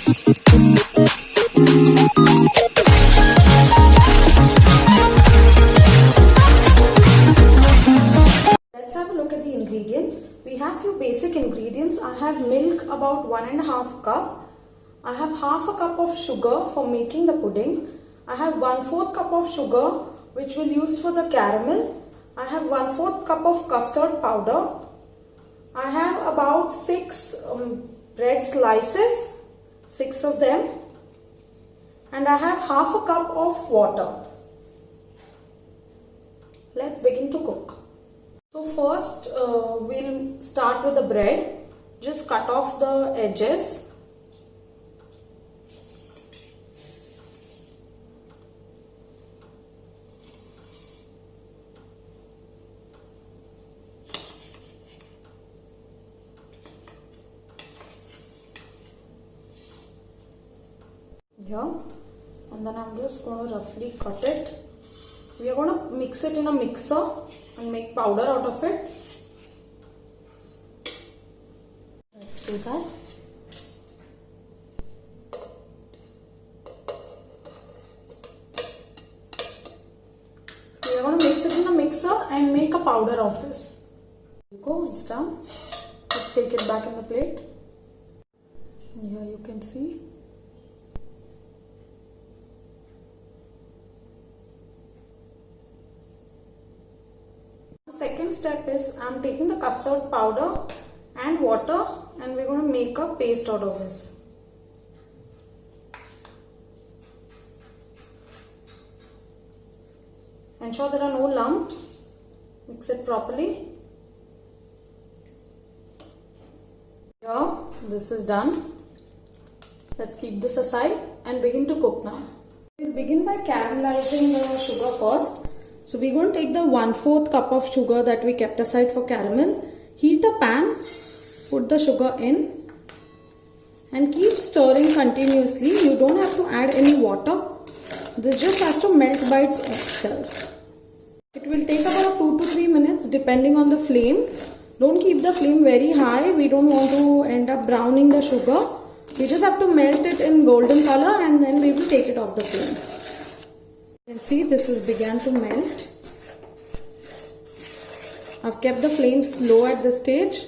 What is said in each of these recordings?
Let's have a look at the ingredients. We have few basic ingredients. I have milk about 1.5 cup. I have half a cup of sugar for making the pudding. I have 1/4 cup of sugar which we'll use for the caramel. I have 1/4 cup of custard powder. I have about 6 bread slices, 6 of them, and I have half a cup of water. Let's begin to cook. So first we'll start with the bread. Just cut off the edges. Here, and then I'm just going to roughly cut it. We are going to mix it in a mixer and make powder out of it. Let's do that. We are going to mix it in a mixer and make a powder of this. There you go, it's done. Let's take it back in the plate. Here you can see. Second step is I'm taking the custard powder and water and we're going to make a paste out of this. Ensure there are no lumps. Mix it properly. Here, this is done. Let's keep this aside and begin to cook now. We'll begin by caramelizing the sugar first. So we're going to take the 1/4 cup of sugar that we kept aside for caramel. Heat a pan, put the sugar in and keep stirring continuously. You don't have to add any water. This just has to melt by itself. It will take about 2 to 3 minutes depending on the flame. Don't keep the flame very high. We don't want to end up browning the sugar. We just have to melt it in golden color and then we will take it off the flame. You can see this has begun to melt. I've kept the flame slow at this stage.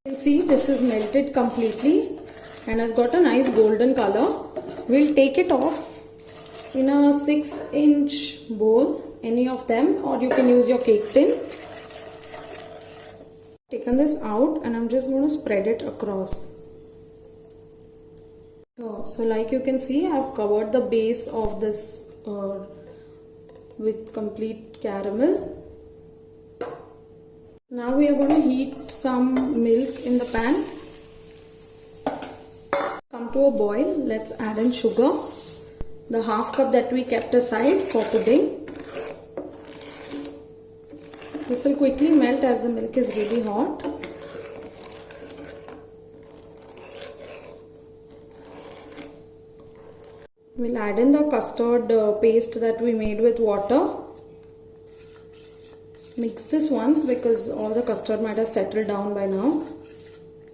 You can see this is melted completely and has got a nice golden color. We'll take it off in a 6-inch bowl, any of them, or you can use your cake tin. Taken this out and I'm just going to spread it across. So like you can see, I've covered the base of this with complete caramel. Now we are going to heat some milk in the pan. Come to a boil. Let's add in sugar, the half cup that we kept aside for pudding. This will quickly melt as the milk is really hot. We'll add in the custard paste that we made with water. Mix this once because all the custard might have settled down by now.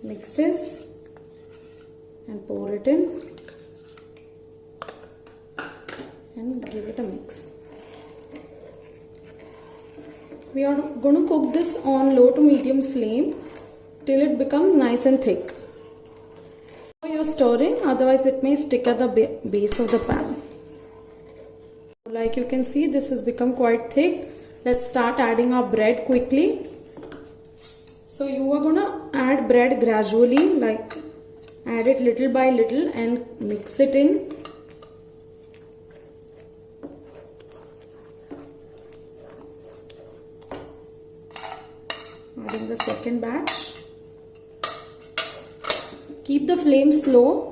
Mix this and pour it in and give it a mix. We are going to cook this on low to medium flame till it becomes nice and thick. You're stirring, otherwise it may stick at the base of the pan. Like you can see, this has become quite thick. Let's start adding our bread quickly. So you are going to add bread gradually, like add it little by little and mix it in. Adding the second batch. Keep the flame slow.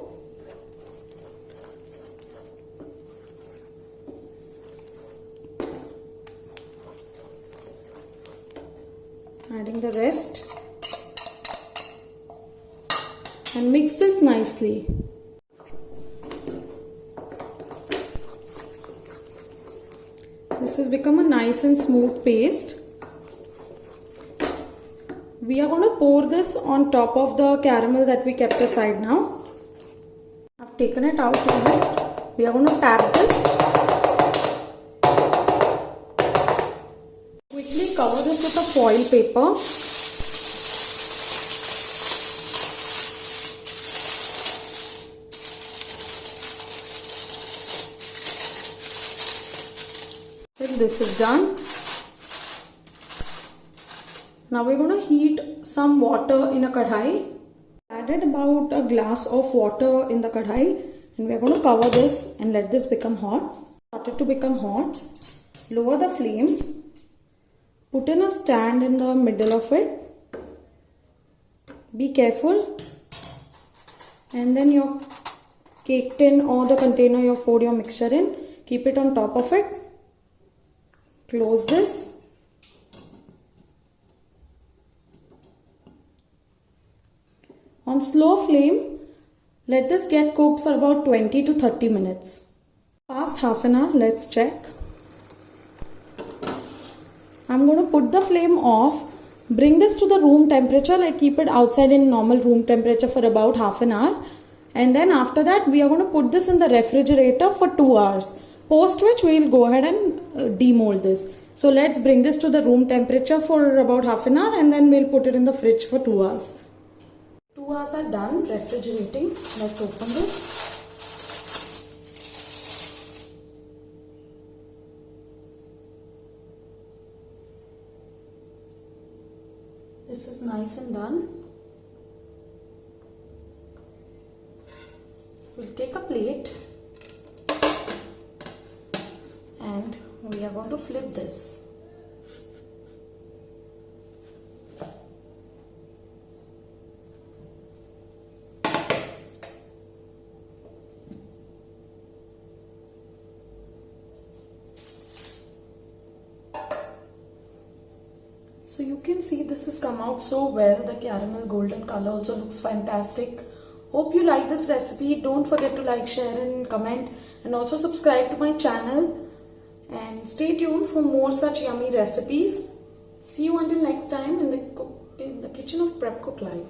Adding the rest. and mix this nicely. This has become a nice and smooth paste. We are going to pour this on top of the caramel that we kept aside now. I've taken it out now. We are going to tap this. Quickly cover this with a foil paper. Then this is done. Now we're going to heat some water in a kadhai. Added about a glass of water in the kadhai, and we're going to cover this and let this become hot. Started to become hot. Lower the flame. Put in a stand in the middle of it. Be careful. And then your cake tin or the container you've poured your mixture in, keep it on top of it. Close this. On slow flame, let this get cooked for about 20 to 30 minutes. Past half an hour, let's check. I'm going to put the flame off, bring this to the room temperature, like keep it outside in normal room temperature for about half an hour. And then after that, we are going to put this in the refrigerator for 2 hours. Post which we will go ahead and demold this. So let's bring this to the room temperature for about half an hour and then we'll put it in the fridge for 2 hours. 2 hours are done refrigerating. Let's open this. This is nice and done. We'll take a plate and we are going to flip this. So you can see this has come out so well. The caramel golden color also looks fantastic. Hope you like this recipe. Don't forget to like, share and comment, and also subscribe to my channel. And stay tuned for more such yummy recipes. See you until next time in the kitchen of Prep Cook Live.